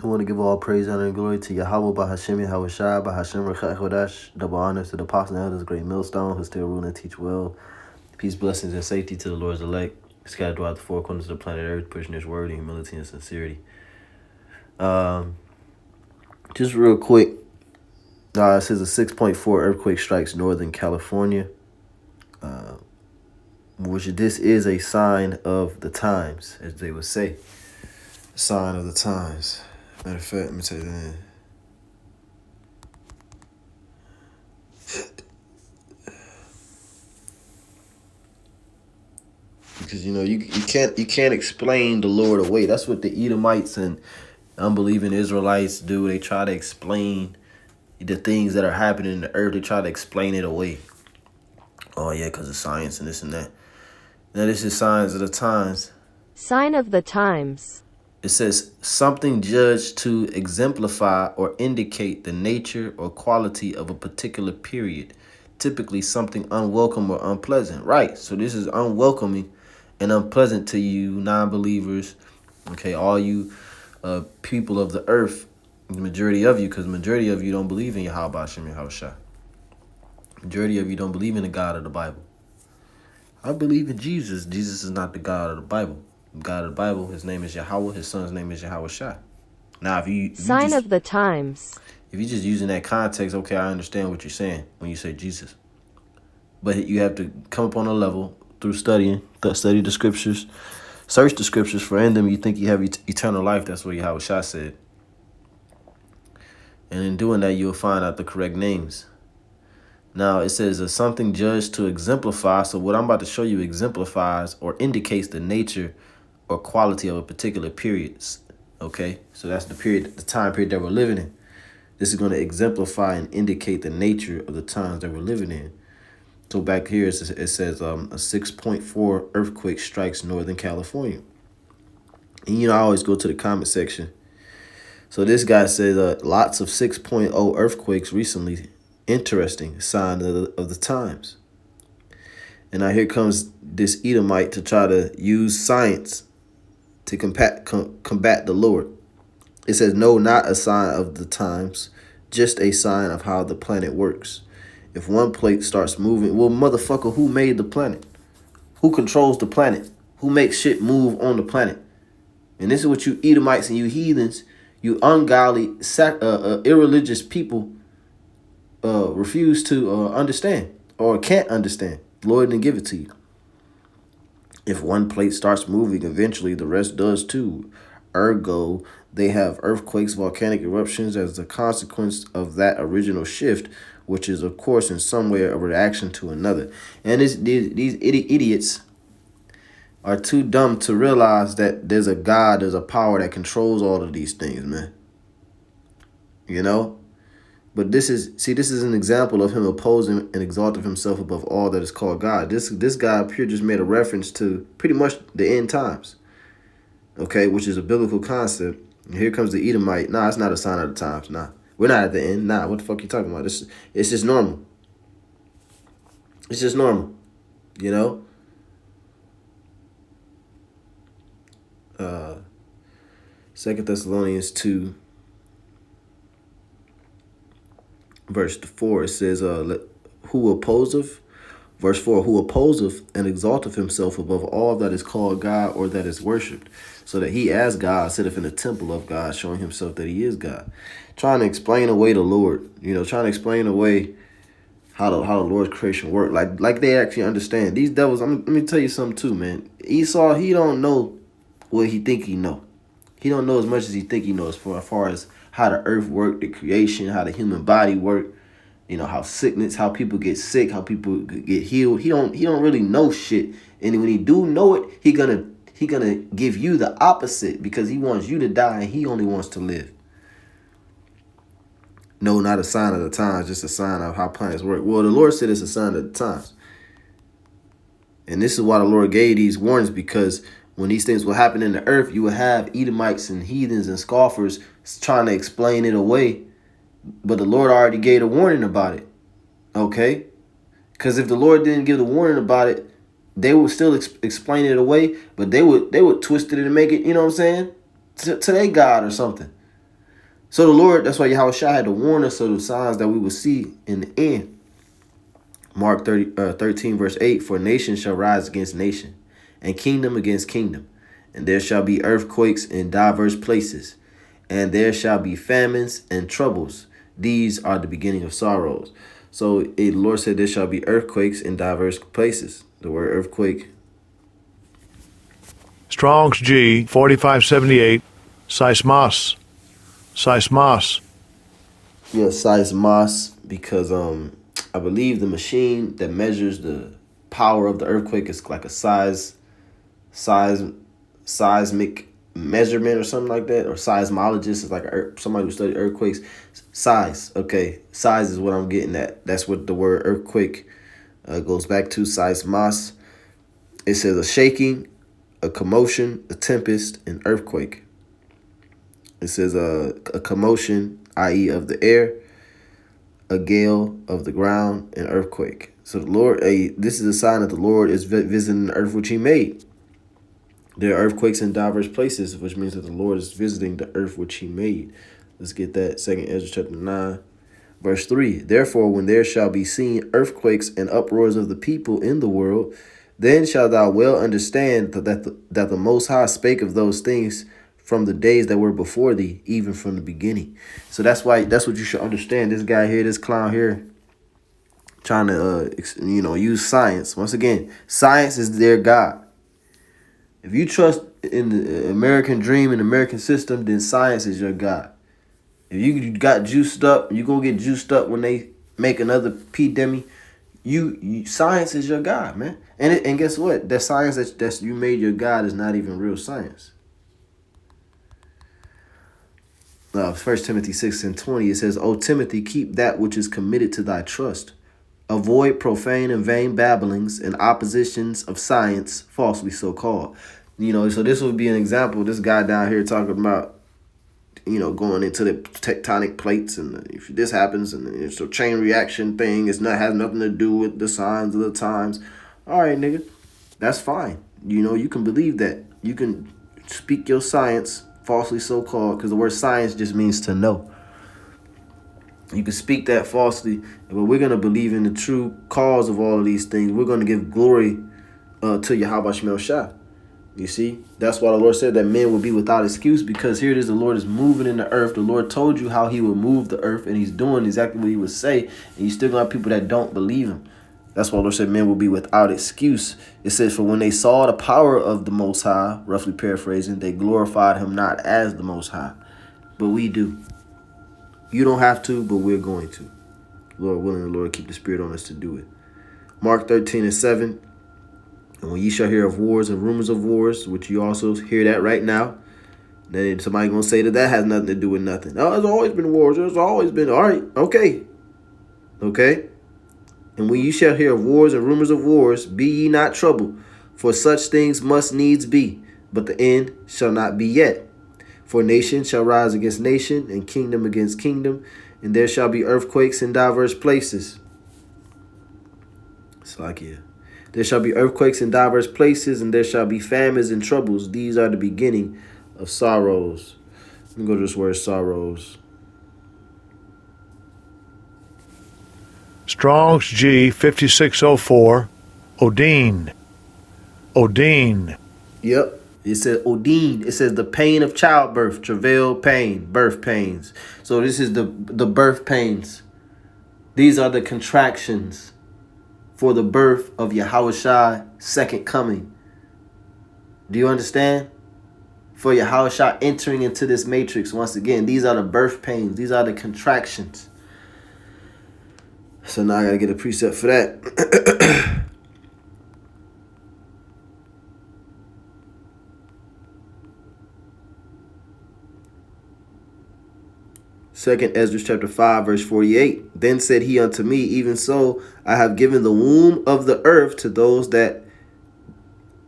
I want to give all praise, honor, and glory to Yahweh, Bahashim, Yahweh Shai, Bahashim, Rekha Chodash. Double honors to the apostle and elders, great millstone, who still rule and teach well. Peace, blessings, and safety to the Lord's elect, scattered throughout the four corners of the planet Earth, pushing His word in humility and sincerity. Just real quick, it says a 6.4 earthquake strikes Northern California, which this is a sign of the times, as they would say. Sign of the times. Matter of fact, let me tell you that. Because you can't explain the Lord away. That's what the Edomites and unbelieving Israelites do. They try to explain the things that are happening in the earth. They try to explain it away. Oh yeah, because of science and this and that. Now this is signs of the times. Sign of the times. It says something judged to exemplify or indicate the nature or quality of a particular period. Typically something unwelcome or unpleasant. Right. So this is unwelcoming and unpleasant to you non-believers. Okay, all you people of the earth, the majority of you, because the majority of you don't believe in Yahweh Hashem Yahweh Shai. Majority of you don't believe in the God of the Bible. I believe in Jesus. Jesus is not the God of the Bible. The God of the Bible, his name is Yahweh. His son's name is Yahweh Shai. Now, Sign of the times. If you're just using that context, okay, I understand what you're saying when you say Jesus. But you have to come up on a level through study the scriptures, search the scriptures, for in them you think you have eternal life. That's what Yahweh Shai said. And in doing that, you'll find out the correct names. Now, it says something judged to exemplify. So what I'm about to show you exemplifies or indicates the nature or quality of a particular period. Okay, so that's the time period that we're living in. This is going to exemplify and indicate the nature of the times that we're living in. So back here, it says a 6.4 earthquake strikes Northern California. And, I always go to the comment section. So this guy says lots of 6.0 earthquakes recently. Interesting sign of the times. And now here comes this Edomite to try to use science to combat the Lord. It says, no, not a sign of the times, just a sign of how the planet works. If one plate starts moving, well, motherfucker, who made the planet? Who controls the planet? Who makes shit move on the planet? And this is what you Edomites and you heathens, you ungodly, irreligious people refuse to understand or can't understand. The Lord didn't give it to you. If one plate starts moving, eventually the rest does too. Ergo, they have earthquakes, volcanic eruptions as a consequence of that original shift, which is, of course, in some way a reaction to another. And these idiots are too dumb to realize that there's a God, there's a power that controls all of these things, man. But this is an example of him opposing and exalting himself above all that is called God. This guy up here just made a reference to pretty much the end times, okay, which is a biblical concept. And here comes the Edomite. Nah, it's not a sign of the times. Nah, we're not at the end. Nah, what the fuck you talking about? It's just normal. It's just normal, Second Thessalonians 2. Verse 4, it says, who opposeth, verse 4, who opposeth and exalteth himself above all that is called God or that is worshipped, so that he as God sitteth in the temple of God, showing himself that he is God. Trying to explain away the Lord, trying to explain away how the Lord's creation worked. Like they actually understand. These devils, let me tell you something too, man. Esau, he don't know what he think he know. He don't know as much as he think he knows as far as how the earth worked, the creation, how the human body worked, how sickness, how people get sick, how people get healed. He don't really know shit. And when he do know it, he gonna give you the opposite because he wants you to die and he only wants to live. No, not a sign of the times, just a sign of how planets work. Well, the Lord said it's a sign of the times. And this is why the Lord gave these warnings, because when these things will happen in the earth, you will have Edomites and heathens and scoffers trying to explain it away. But the Lord already gave a warning about it. Okay? Because if the Lord didn't give the warning about it, they would still explain it away. But they would twist it and make it, to their God or something. So the Lord, that's why Yahweh Shai had to warn us of the signs that we will see in the end. Mark 13, verse 8, for nation shall rise against nation, and kingdom against kingdom, and there shall be earthquakes in diverse places, and there shall be famines and troubles. These are the beginning of sorrows. So the Lord said there shall be earthquakes in diverse places. The word earthquake. Strong's G 4578, seismos. Seismos. Yeah, seismos, because I believe the machine that measures the power of the earthquake is like a seismic measurement or something like that, or seismologist is like somebody who studied earthquakes. Size, okay, size is what I'm getting at. That's what the word earthquake goes back to, seismos. It says a shaking, a commotion, a tempest, an earthquake. It says a commotion, i.e. of the air, a gale of the ground, an earthquake. So the Lord, this is a sign that the Lord is visiting the earth which he made. There are earthquakes in diverse places, which means that the Lord is visiting the earth which he made. Let's get that. 2nd Ezra chapter 9, verse 3. Therefore, when there shall be seen earthquakes and uproars of the people in the world, then shalt thou well understand that the Most High spake of those things from the days that were before thee, even from the beginning. So that's what you should understand. This guy here, this clown here, trying to use science. Once again, science is their God. If you trust in the American dream and American system, then science is your God. If you got juiced up, you're going to get juiced up when they make another epidemic. Science is your God, man. And guess what? That science that you made your God is not even real science. 1 Timothy 6:20, it says, O Timothy, keep that which is committed to thy trust. Avoid profane and vain babblings and oppositions of science, falsely so called. So this would be an example. This guy down here talking about, going into the tectonic plates, and if this happens, and it's a chain reaction thing, has nothing to do with the signs of the times. All right, nigga, that's fine. You can believe that. You can speak your science, falsely so called, because the word science just means to know. You can speak that falsely, but we're going to believe in the true cause of all of these things. We're going to give glory to Yahweh Shemel Shah. You see, that's why the Lord said that men will be without excuse, because here it is, the Lord is moving in the earth. The Lord told you how he would move the earth, and he's doing exactly what he would say, and you still got people that don't believe him. That's why the Lord said men will be without excuse. It says, for when they saw the power of the Most High, roughly paraphrasing, they glorified him not as the Most High, but we do. You don't have to, but we're going to. Lord willing, the Lord keep the spirit on us to do it. Mark 13:7. And when ye shall hear of wars and rumors of wars, which you also hear that right now, then somebody going to say that has nothing to do with nothing. Oh, there's always been wars. There's always been. All right. Okay. And when ye shall hear of wars and rumors of wars, be ye not troubled, for such things must needs be, but the end shall not be yet. For nation shall rise against nation, and kingdom against kingdom, and there shall be earthquakes in diverse places. It's like, yeah. There shall be earthquakes in diverse places, and there shall be famines and troubles. These are the beginning of sorrows. Let me go to this word, sorrows. Strong's G 5604, Odin. Odin. Yep. It says Odin. It says the pain of childbirth, travail, pain, birth pains. So this is the birth pains. These are the contractions for the birth of Yahushua second coming. Do you understand? For Yahushua entering into this matrix once again. These are the birth pains. These are the contractions. So now I got to get a precept for that. 2nd Ezra chapter 5, verse 48. Then said he unto me, even so, I have given the womb of the earth to those that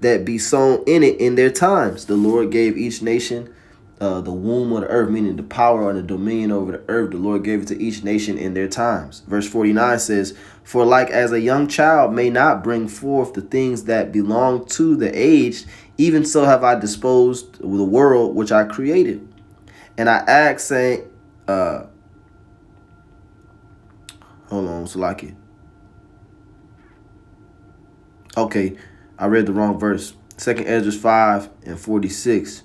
be sown in it in their times. The Lord gave each nation the womb of the earth, meaning the power or the dominion over the earth. The Lord gave it to each nation in their times. Verse 49 says, for like as a young child may not bring forth the things that belong to the aged, even so have I disposed the world which I created. And I asked, saying, Hold on, Salaki. Okay, I read the wrong verse. 2nd Ezra 5:46.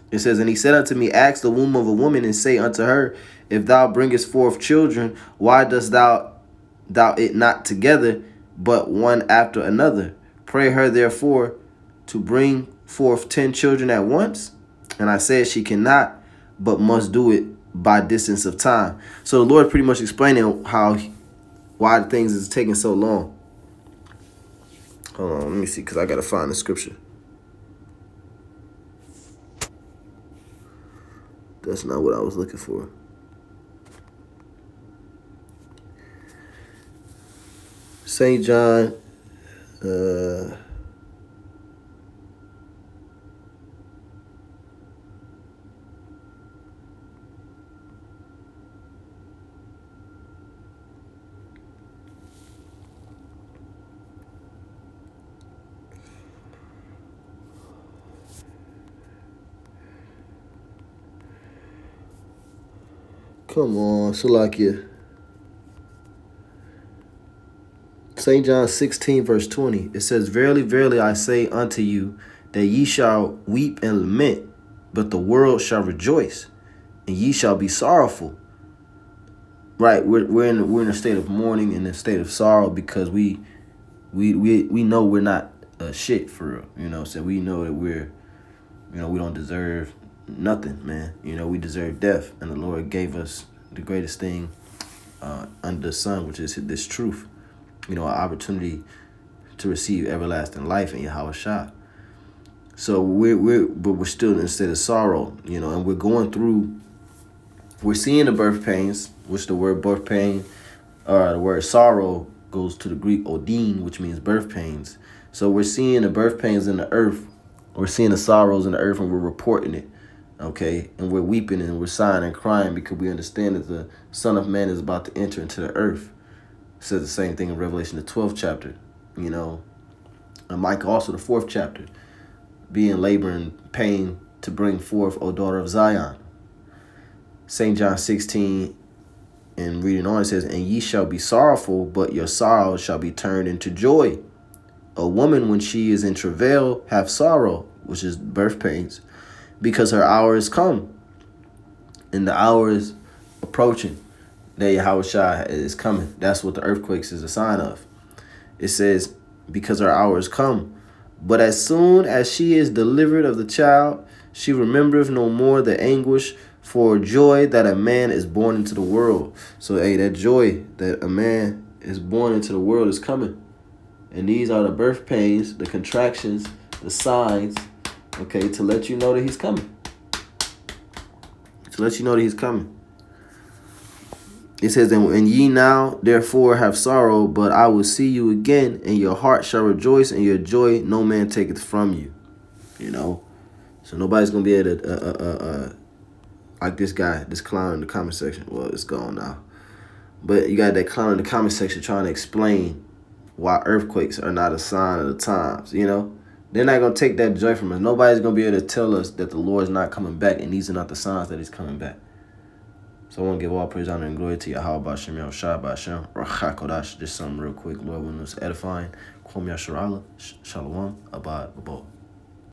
It says, and he said unto me, ask the womb of a woman, and say unto her, if thou bringest forth children, why dost thou it not together, but one after another? Pray her therefore to bring forth 10 children at once. And I said, she cannot, but must do it by distance of time. So the Lord pretty much explaining why things is taking so long. Hold on, let me see, because I got to find the scripture. That's not what I was looking for. St. John, come on, Salakia. St. John 16, verse 20. It says, verily, verily, I say unto you, that ye shall weep and lament, but the world shall rejoice, and ye shall be sorrowful. Right, we're in a state of mourning, in a state of sorrow, because we know we're not shit for real. You know, so we know that we don't deserve nothing, man. You know, we deserve death, and the Lord gave us the greatest thing under the sun, which is this truth. You know, an opportunity to receive everlasting life in Yahweh Shah. So we're still in a state of sorrow, you know, and we're seeing the birth pains, which the word birth pain, or the word sorrow goes to the Greek odin, which means birth pains. So we're seeing the birth pains in the earth, we're seeing the sorrows in the earth, and we're reporting it, okay? And we're weeping and we're sighing and crying because we understand that the Son of Man is about to enter into the earth. It says the same thing in Revelation, the 12th chapter, you know, and Micah also the 4th chapter, be in labor and pain to bring forth, O daughter of Zion. St. John 16, and reading on, it says, and ye shall be sorrowful, but your sorrow shall be turned into joy. A woman, when she is in travail, have sorrow, which is birth pains, because her hour is come, and the hour is approaching. That Yahweh Shai is coming. That's what the earthquakes is a sign of. It says, because her hour is come. But as soon as she is delivered of the child, she remembereth no more the anguish for joy that a man is born into the world. So, that joy that a man is born into the world is coming. And these are the birth pains, the contractions, the signs, okay, to let you know that he's coming. To let you know that he's coming. It says, and ye now therefore have sorrow, but I will see you again, and your heart shall rejoice, and your joy no man taketh from you. You know? So nobody's going to be able to, like this guy, this clown in the comment section. Well, it's gone now. But you got that clown in the comment section trying to explain why earthquakes are not a sign of the times, you know? They're not going to take that joy from us. Nobody's going to be able to tell us that the Lord's not coming back, and these are not the signs that he's coming back. So I want to give all praise, honor, and glory to Yahweh B'Shem Yahushua B'Shem Rachah Kodash. Just something real quick. Lord, when it's edifying. Kwam Yasharala. Shalom. Abad. Abad.